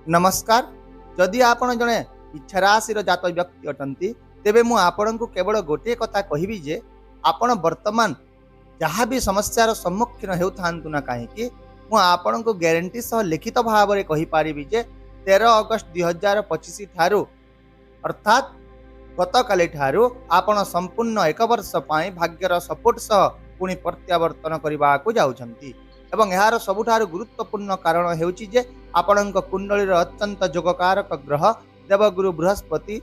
नमस्कार। जदि आपण जड़े इच्छा राशि जात व्यक्ति अटंती तेबे मु आपण को केवल गोटे कथा कहबी जे आपण वर्तमान जहाँ भी समस्यार सम्मुखीन होता ना कहीं मु आपण को ग्यारंटी सह लिखित भाव में कहीपरि जे 13 अगस्त 2025 ठारू अर्थात गतकाली ठारू आपण संपूर्ण एक वर्ष पाई भाग्यर सपोर्ट सह पुणी प्रत्यावर्तन करने को जाउछंती एवं यार सबुठार गुरुत्वपूर्ण कारण हेउची जे आपणक कुंडलीर अत्यंत जोगकारक ग्रह देवगुरु बृहस्पति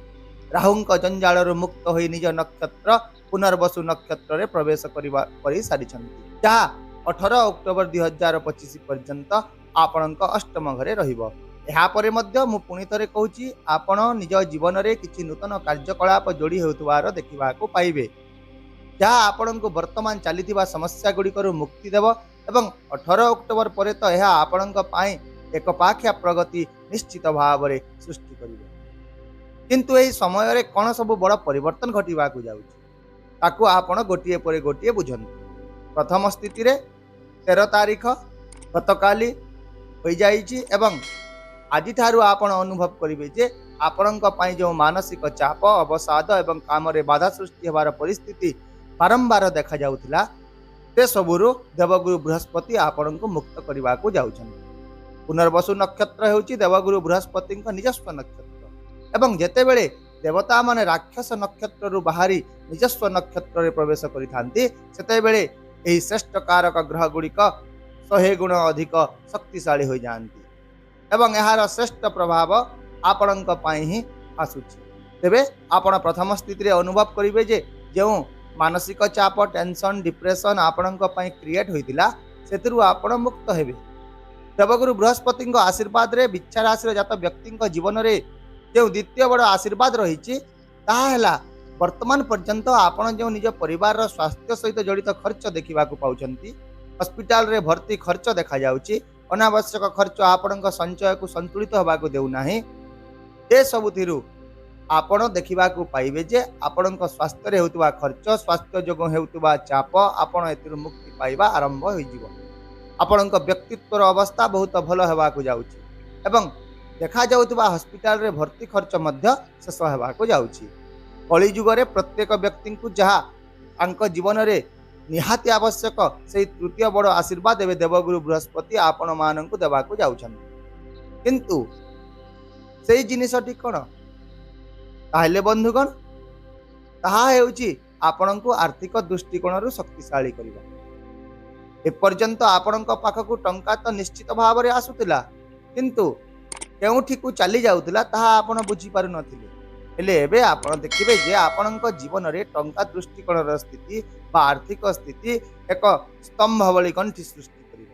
राहुंक जंजाल मुक्त होई निज नक्षत्र पुनर्वसु नक्षत्र रे प्रवेश करि सारिछंती जहा 18 अक्टोबर 2025 पर्यंत आपणक अष्टम घरे रहिबो। ଏହା ପରେ ମଧ୍ୟ ମୁଁ ପୁଣି ଥରେ କହୁଛି ଆପଣ ନିଜ ଜୀବନରେ କିଛି ନୂତନ କାର୍ଯ୍ୟକଳାପ ଯୋଡ଼ି ହେଉଥିବାର ଦେଖିବାକୁ ପାଇବେ ଯାହା ଆପଣଙ୍କୁ ବର୍ତ୍ତମାନ ଚାଲିଥିବା ସମସ୍ୟା ଗୁଡ଼ିକରୁ ମୁକ୍ତି ଦେବ ଏବଂ 18 ଅକ୍ଟୋବର ପରେ ତ ଏହା ଆପଣଙ୍କ ପାଇଁ ଏକ ପାଖିଆ ପ୍ରଗତି ନିଶ୍ଚିତ ଭାବରେ ସୃଷ୍ଟି କରିବ। କିନ୍ତୁ ଏହି ସମୟରେ କ'ଣ ସବୁ ବଡ଼ ପରିବର୍ତ୍ତନ ଘଟିବାକୁ ଯାଉଛି ତାକୁ ଆପଣ ଗୋଟିଏ ପରେ ଗୋଟିଏ ବୁଝନ୍ତୁ। ପ୍ରଥମ ସ୍ଥିତିରେ 13 ତାରିଖ ଗତକାଲି ହୋଇଯାଇଛି ଏବଂ ଆଜିଠାରୁ ଆପଣ ଅନୁଭବ କରିବେ ଯେ ଆପଣଙ୍କ ପାଇଁ ଯେଉଁ ମାନସିକ ଚାପ ଅବସାଦ ଏବଂ କାମରେ ବାଧା ସୃଷ୍ଟି ହେବାର ପରିସ୍ଥିତି ବାରମ୍ବାର ଦେଖାଯାଉଥିଲା ସେ ସବୁରୁ ଦେବଗୁରୁ ବୃହସ୍ପତି ଆପଣଙ୍କୁ ମୁକ୍ତ କରିବାକୁ ଯାଉଛନ୍ତି। ପୁନର୍ବସୁ ନକ୍ଷତ୍ର ହେଉଛି ଦେବଗୁରୁ ବୃହସ୍ପତିଙ୍କ ନିଜସ୍ୱ ନକ୍ଷତ୍ର ଏବଂ ଯେତେବେଳେ ଦେବତାମାନେ ରାକ୍ଷସ ନକ୍ଷତ୍ରରୁ ବାହାରି ନିଜସ୍ୱ ନକ୍ଷତ୍ରରେ ପ୍ରବେଶ କରିଥାନ୍ତି ସେତେବେଳେ ଏହି ଶ୍ରେଷ୍ଠ କାରକ ଗ୍ରହ ଗୁଡ଼ିକ 100 ଗୁଣ ଅଧିକ ଶକ୍ତିଶାଳୀ ହୋଇଯାଆନ୍ତି ଏବଂ ଏହାର ଶ୍ରେଷ୍ଠ ପ୍ରଭାବ ଆପଣଙ୍କ ପାଇଁ ହିଁ ଆସୁଛି। ତେବେ ଆପଣ ପ୍ରଥମ ସ୍ଥିତିରେ ଅନୁଭବ କରିବେ ଯେ ଯେଉଁ ମାନସିକ ଚାପ टेंशन डिप्रेशन ଆପଣଙ୍କ ପାଇଁ କ୍ରିଏଟ୍ ହୋଇଥିଲା ସେଥିରୁ ଆପଣ ମୁକ୍ତ ହେବେ। ଦେବଗୁରୁ ବୃହସ୍ପତିଙ୍କ ଆଶୀର୍ବାଦରେ ବିଚ୍ଛା ରାଶିର ଜାତ ବ୍ୟକ୍ତିଙ୍କ ଜୀବନରେ ଯେଉଁ ଦ୍ୱିତୀୟ ବଡ଼ ଆଶୀର୍ବାଦ ରହିଛି ତାହା ହେଲା ବର୍ତ୍ତମାନ ପର୍ଯ୍ୟନ୍ତ ଆପଣ ଯେଉଁ ନିଜ ପରିବାରର ସ୍ୱାସ୍ଥ୍ୟ ସହିତ ଜଡ଼ିତ ଖର୍ଚ୍ଚ ଦେଖିବାକୁ ପାଉଛନ୍ତି ହସ୍ପିଟାଲରେ ଭର୍ତ୍ତି ଖର୍ଚ୍ଚ ଦେଖାଯାଉଛି ଅନାବଶ୍ୟକ ଖର୍ଚ୍ଚ ଆପଣଙ୍କ ସଞ୍ଚୟକୁ ସନ୍ତୁଳିତ ହେବାକୁ ଦେଉନାହିଁ ଏସବୁଥିରୁ ଆପଣ ଦେଖିବାକୁ ପାଇବେ ଯେ ଆପଣଙ୍କ ସ୍ୱାସ୍ଥ୍ୟରେ ହେଉଥିବା ଖର୍ଚ୍ଚ ସ୍ୱାସ୍ଥ୍ୟ ଯୋଗୁଁ ହେଉଥିବା ଚାପ ଆପଣ ଏଥିରୁ ମୁକ୍ତି ପାଇବା ଆରମ୍ଭ ହୋଇଯିବ। ଆପଣଙ୍କ ବ୍ୟକ୍ତିତ୍ୱର ଅବସ୍ଥା ବହୁତ ଭଲ ହେବାକୁ ଯାଉଛି ଏବଂ ଦେଖାଯାଉଥିବା ହସ୍ପିଟାଲରେ ଭର୍ତ୍ତି ଖର୍ଚ୍ଚ ମଧ୍ୟ ଶେଷ ହେବାକୁ ଯାଉଛି। କଳିଯୁଗରେ ପ୍ରତ୍ୟେକ ବ୍ୟକ୍ତିଙ୍କୁ ଯାହା ତାଙ୍କ ଜୀବନରେ ନିହାତି ଆବଶ୍ୟକ ସେହି ତୃତୀୟ ବଡ଼ ଆଶୀର୍ବାଦ ଏବେ ଦେବଗୁରୁ ବୃହସ୍ପତି ଆପଣମାନଙ୍କୁ ଦେବାକୁ ଯାଉଛନ୍ତି। କିନ୍ତୁ ସେହି ଜିନିଷଟି କ'ଣ ତାହେଲେ ବନ୍ଧୁଗଣ ତାହା ହେଉଛି ଆପଣଙ୍କୁ ଆର୍ଥିକ ଦୃଷ୍ଟିକୋଣରୁ ଶକ୍ତିଶାଳୀ କରିବା। ଏପର୍ଯ୍ୟନ୍ତ ଆପଣଙ୍କ ପାଖକୁ ଟଙ୍କା ତ ନିଶ୍ଚିତ ଭାବରେ ଆସୁଥିଲା କିନ୍ତୁ କେଉଁଠିକୁ ଚାଲି ଯାଉଥିଲା ତାହା ଆପଣ ବୁଝିପାରୁନଥିଲେ ହେଲେ ଏବେ ଆପଣ ଦେଖିବେ ଯେ ଆପଣଙ୍କ ଜୀବନରେ ଟଙ୍କା ଦୃଷ୍ଟିକୋଣର ସ୍ଥିତି ବା ଆର୍ଥିକ ସ୍ଥିତି ଏକ ସ୍ତମ୍ଭ ଭଳି ଗଣ୍ଠି ସୃଷ୍ଟି କରିବ।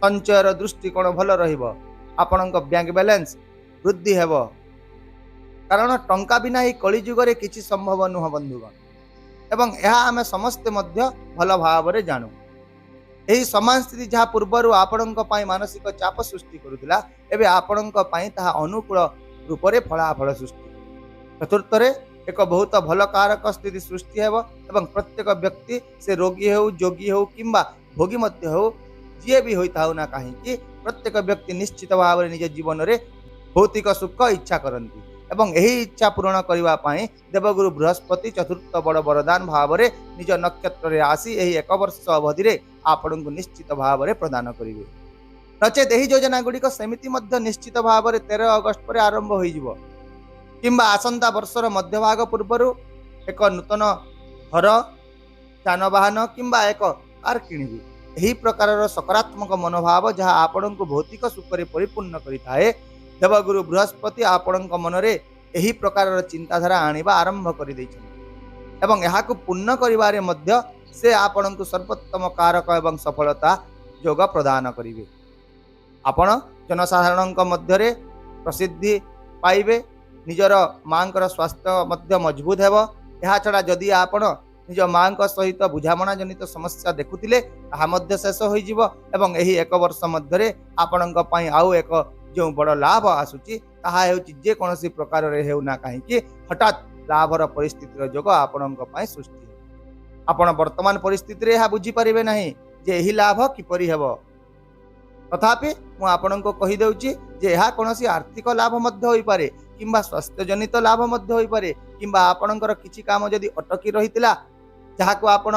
ସଞ୍ଚୟର ଦୃଷ୍ଟିକୋଣ ଭଲ ରହିବ ଆପଣଙ୍କ ବ୍ୟାଙ୍କ ବାଲାନ୍ସ ବୃଦ୍ଧି ହେବ କାରଣ ଟଙ୍କା ବିନା ଏହି କଳିଯୁଗରେ କିଛି ସମ୍ଭବ ନୁହଁ ବନ୍ଧୁଗଣ ଏବଂ ଏହା ଆମେ ସମସ୍ତେ ମଧ୍ୟ ଭଲ ଭାବରେ ଜାଣୁ। ଏହି ସମାନ ସ୍ଥିତି ଯାହା ପୂର୍ବରୁ ଆପଣଙ୍କ ପାଇଁ ମାନସିକ ଚାପ ସୃଷ୍ଟି କରୁଥିଲା ଏବେ ଆପଣଙ୍କ ପାଇଁ ତାହା ଅନୁକୂଳ ରୂପରେ ଫଳାଫଳ ସୃଷ୍ଟି। ଚତୁର୍ଥରେ ଏକ ବହୁତ ଭଲ କାରକ ସ୍ଥିତି ସୃଷ୍ଟି ହେବ ଏବଂ ପ୍ରତ୍ୟେକ ବ୍ୟକ୍ତି ସେ ରୋଗୀ ହେଉ ଯୋଗୀ ହେଉ କିମ୍ବା ଭୋଗୀ ମଧ୍ୟ ହେଉ ଯିଏ ବି ହୋଇଥାଉ ନା କାହିଁକି ପ୍ରତ୍ୟେକ ବ୍ୟକ୍ତି ନିଶ୍ଚିତ ଭାବରେ ନିଜ ଜୀବନରେ ଭୌତିକ ସୁଖ ଇଚ୍ଛା କରନ୍ତି ଏବଂ ଏହି ଇଚ୍ଛା ପୂରଣ କରିବା ପାଇଁ ଦେବଗୁରୁ ବୃହସ୍ପତି ଚତୁର୍ଥ ବଡ଼ ବରଦାନ ଭାବରେ ନିଜ ନକ୍ଷତ୍ରରେ ଆସି ଏହି ଏକ ବର୍ଷ ଅବଧିରେ ଆପଣଙ୍କୁ ନିଶ୍ଚିତ ଭାବରେ ପ୍ରଦାନ କରିବେ। ନଚେତ୍ ଏହି ଯୋଜନା ଗୁଡ଼ିକ ସେମିତି ମଧ୍ୟ ନିଶ୍ଚିତ ଭାବରେ 13 ଅଗଷ୍ଟ ପରେ ଆରମ୍ଭ ହୋଇଯିବ କିମ୍ବା ଆସନ୍ତା ବର୍ଷର ମଧ୍ୟଭାଗ ପୂର୍ବରୁ ଏକ ନୂତନ ଘର ଯାନବାହନ କିମ୍ବା ଏକ କାର କିଣିବେ। ଏହି ପ୍ରକାରର ସକାରାତ୍ମକ ମନୋଭାବ ଯାହା ଆପଣଙ୍କୁ ଭୌତିକ ସୁଖରେ ପରିପୂର୍ଣ୍ଣ କରିଥାଏ ଦେବଗୁରୁ ବୃହସ୍ପତି ଆପଣଙ୍କ ମନରେ ଏହି ପ୍ରକାରର ଚିନ୍ତାଧାରା ଆଣିବା ଆରମ୍ଭ କରିଦେଇଛନ୍ତି ଏବଂ ଏହାକୁ ପୂର୍ଣ୍ଣ କରିବାରେ ମଧ୍ୟ ସେ ଆପଣଙ୍କୁ ସର୍ବୋତ୍ତମ କାରକ ଏବଂ ସଫଳତା ଯୋଗ ପ୍ରଦାନ କରିବେ। ଆପଣ ଜନସାଧାରଣଙ୍କ ମଧ୍ୟରେ ପ୍ରସିଦ୍ଧି ପାଇବେ ନିଜର ମାଙ୍କର ସ୍ୱାସ୍ଥ୍ୟ ମଧ୍ୟ ମଜବୁତ ହେବ। ଏହାଛଡ଼ା ଯଦି ଆପଣ ନିଜ ମାଙ୍କ ସହିତ ବୁଝାମଣା ଜନିତ ସମସ୍ୟା ଦେଖୁଥିଲେ ତାହା ମଧ୍ୟ ଶେଷ ହୋଇଯିବ ଏବଂ ଏହି ଏକ ବର୍ଷ ମଧ୍ୟରେ ଆପଣଙ୍କ ପାଇଁ ଆଉ ଏକ ଯେଉଁ ବଡ଼ ଲାଭ ଆସୁଛି ତାହା ହେଉଛି ଯେକୌଣସି ପ୍ରକାରରେ ହେଉ ନା କାହିଁକି ହଠାତ୍ ଲାଭର ପରିସ୍ଥିତିର ଯୋଗ ଆପଣଙ୍କ ପାଇଁ ସୃଷ୍ଟି ହେବ। ଆପଣ ବର୍ତ୍ତମାନ ପରିସ୍ଥିତିରେ ଏହା ବୁଝିପାରିବେ ନାହିଁ ଯେ ଏହି ଲାଭ କିପରି ହେବ। तथापि मु आपनको कही देउची जे यह कौन आर्थिक लाभ होइपारे किंबा स्वास्थ्य जनित लाभ होइपारे किंबा आपणकर किछि काम जदि अटकी रहितिला जहाको आपण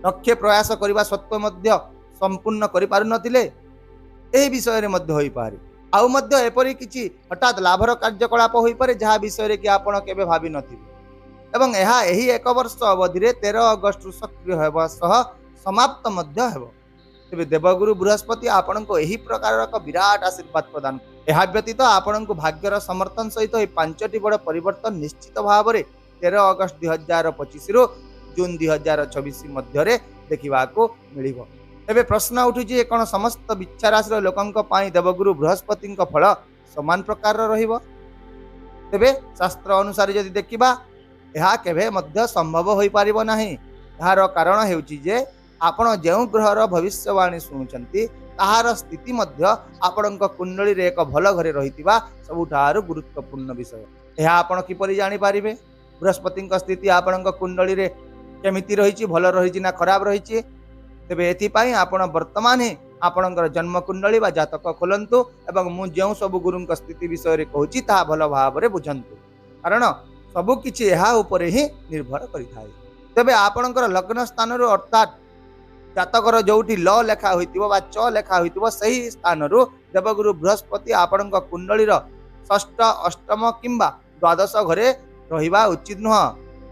लक्ष्य प्रयास करबा सत्त्वे मध्य संपूर्ण करि पारु नथिले एही विषय रे मध्य होइपारे आउ मध्य एपरि किछि हठात लाभर कार्यकलाप होइपारे जहा विषय रे कि आपण केबे भाबि नथिबे एवं यह एही एक वर्ष अवधि रे 13 अगस्त सक्रिय हेबा सह समाप्त मध्य हेबो। तेबे देवगुरु बृहस्पति आपण को एही प्रकार एक विराट आशीर्वाद प्रदान यह व्यतीत आपण को भाग्यर समर्थन सहित ये 5टी बड़ परिवर्तन निश्चित भाव में 13 अगस्त 2025 रु जून 2026 मध्य देखा मिल। एबे प्रश्न उठुची कौन समस्त बिच्छा राशि लोकंक पाई देवगुरु बृहस्पति फल समान प्रकार रहिबो। तेबे शास्त्र अनुसार जदि देखिबा यह केबे मध्य संभव होई पारिबो नाही। यार कारण हेउची जे आपण जेउ ग्रहर भविष्यवाणी शुणुचंती ताहार स्थिति मध्य आपणक कुंडली रे एक भल घरे रहितिबा सबुठारु गुरुत्वपूर्ण विषय। यह आपण किपरि जानि पारिबे बृहस्पति स्थिति आपणक कुंडली रे केमिति रहिछि भल रहिछि ना खराब रहिछि। तेबे एथिपाई आपण वर्तमान ही आपणकर जन्म कुंडली बा जातक खोलंतु एवं मु जेउ सब गुरुंक स्थिति विषय रे कहूछि ता भल भाव रे बुझंतु कारण सबु किछि एहा ऊपर ही निर्भर करिथाय। तेबे आपणकर लग्न स्थान रो अर्थात जातकर जोठी ल लेखा होइतिबो बा च लेखा होइतिबो सही स्थान रो देवगुरु बृहस्पति आपणक कुंडली रो षष्ठ अष्टम किंबा द्वादश घरे रहिबा उचित नुह।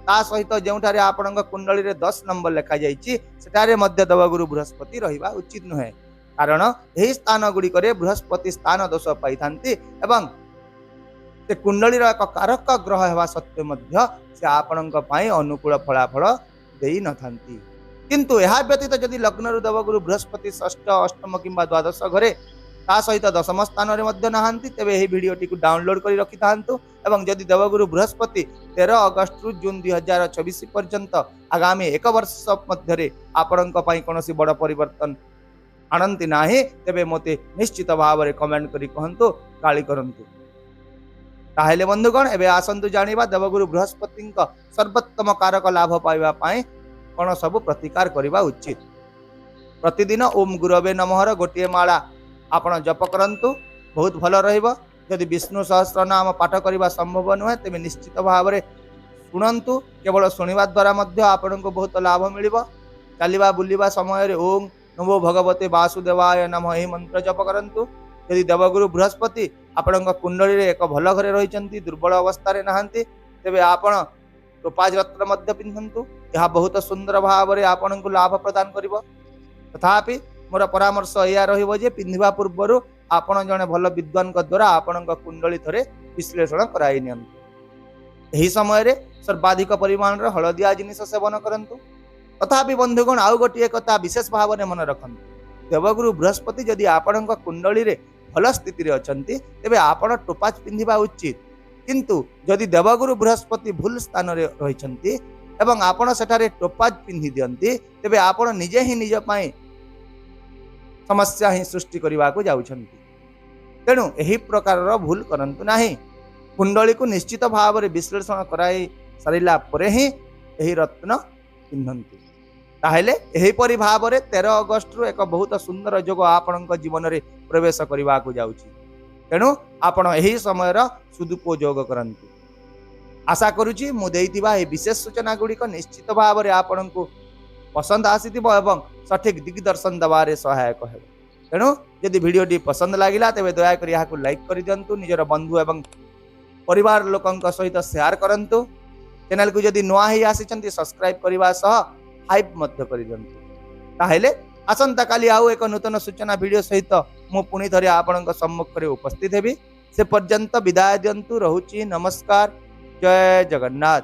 ता सहित जोठारे आपणक कुंडली रे 10 नंबर लेखा जाइछि सेटारे मध्य देवगुरु बृहस्पति रहिबा उचित नुहे कारण एही स्थान गुडी करे बृहस्पति स्थान दोष पाइथांती एवं से कुंडली रो एक कारक ग्रह हेबा सत्त्वे मध्य से आपणक पई अनुकूल फलाफल देई नथांती। किंतु यह व्यतीत जदि लग्न देवगुरु बृहस्पति षष्ठ अष्टम किंबा द्वादश घरे ता सहित दशम स्थान रे मध्य नहांती तेबे एही वीडियोटी को डाउनलोड करि रखि थांतु एवं जदि देवगुरु बृहस्पति 13 अगस्त रु जून 2024 पर्यंत आगामी एक वर्ष मध्य रे आपणक पई कोनोसी बड़ परिवर्तन आनंती नाही तेबे मोते निश्चित भाव रे कमेंट करि कहंतु गाली करंतु। ताहेले बंधुगण एबे आसंतु जानिबा देवगुरु बृहस्पति सर्वोत्तम कारक लाभ पाइबा पाई कौन सब प्रतिकार करवा उचित। प्रतिदिन ओम गुरवे नमः गोटे माला आपण जप करंतु बहुत भल रहिबो। यदि विष्णु सहस्र नाम पाठ करवा संभव नुहे तेबे निश्चित भाव में शुणंतु केवल शुणिबा द्वारा मध्य आपण को बहुत लाभ मिलिबो। चलिबा बुलिबा समय रे ओम नमो भगवते वासुदेवाय नमः एही मंत्र जप करंतु। यदि देवगुरु बृहस्पति आपण कुंडली रे एक भल घरे रहिचंती दुर्बल अवस्था रे नहांती तेबे आपण टोपाज रत्न मध्य पिंधंतु यह बहुत सुंदर भाव में आपण को लाभ प्रदान करिवो। तथापि मोर परामर्श या रहिबो जे पिंधिबा पूर्वरु आपण जने भल विद्वान द्वारा आपण कुंडली थरे विश्लेषण कराई नियंतु। एही समय रे सर्वाधिक परिमाण रे हळदिया जिनिस सेवन करंतु। तथापि बंधुगण आउ गोटे कथा विशेष भाव में मन रखंतु देवगुरु बृहस्पति जदि आपण कुंडली रे भल स्थिति रे अछंती तेबे आपण टोपाज पिंधिबा उचित। किंतु जदि देवगुरु बृहस्पति भूल स्थान रे रहिचंती एवं आपण सेठारे टोपाज पिंधि दियंती तेबे आपण निजे ही निज पाई समस्या ही सृष्टि करबा को जाउछंती। तेणु एही प्रकार रो भूल करंतु नाही। कुंडली को निश्चित भाव में विश्लेषण कराई सारिला परे ही एही रत्न पिंधंतु। ताहेले एही परि भाव में 13 अगस्त रु एक बहुत सुंदर योग आपणक जीवन रे प्रवेश करबा को जाउछि। तेणु आपण एही समय सदुपयोग करंतु। आशा करुछि मु देइतिबा ए विशेष सूचना गुड़िक निश्चित भाव में आपण को पसंद आसीथिबो एवं सठिक दिग्दर्शन दबारे सहायक हेबो। तेणु यदि वीडियोटी पसंद लागिला तेबे दया करि याकु लाइक करि दियंतु निजर बंधु एवं परिवार लोकंक सहित शेयर करंतु। चैनल को यदि नुआ ही आसीचंती सब्सक्राइब करबा सह हाइप मध्य करि दियंतु। ताहेले आसंता काली आउ एक नूतन सूचना वीडियो सहित मु पुणी थरे आपणक सम्मुख रे उपस्थित हेबी। से पर्यंत विदाय दियंतु। रहुछि नमस्कार। जय जगन्नाथ।